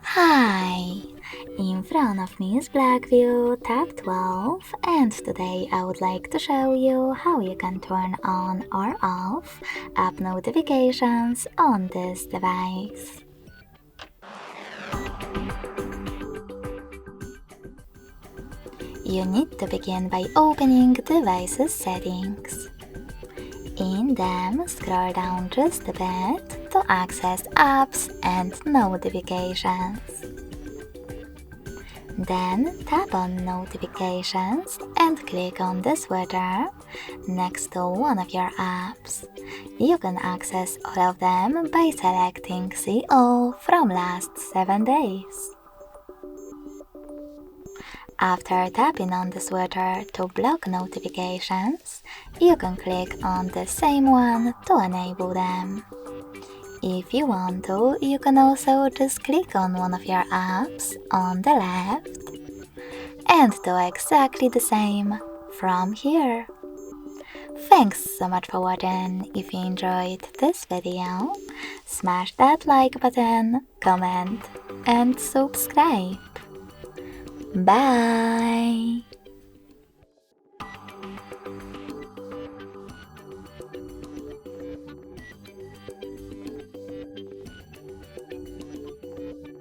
Hi! In front of me is BLACKVIEW tab 12, and today I would like to show you how you can turn on or off app notifications on this device. You need to begin by opening Devices Settings. In them, scroll down just a bit to access apps and notifications. Then tap on Notifications and click on the switcher next to one of your apps. You can access all of them by selecting See All from last 7 days. After tapping on the switcher to block notifications, you can click on the same one to enable them. If you want to, you can also just click on one of your apps on the left and do exactly the same from here. Thanks so much for watching. If you enjoyed this video, smash that like button, comment and subscribe. Bye!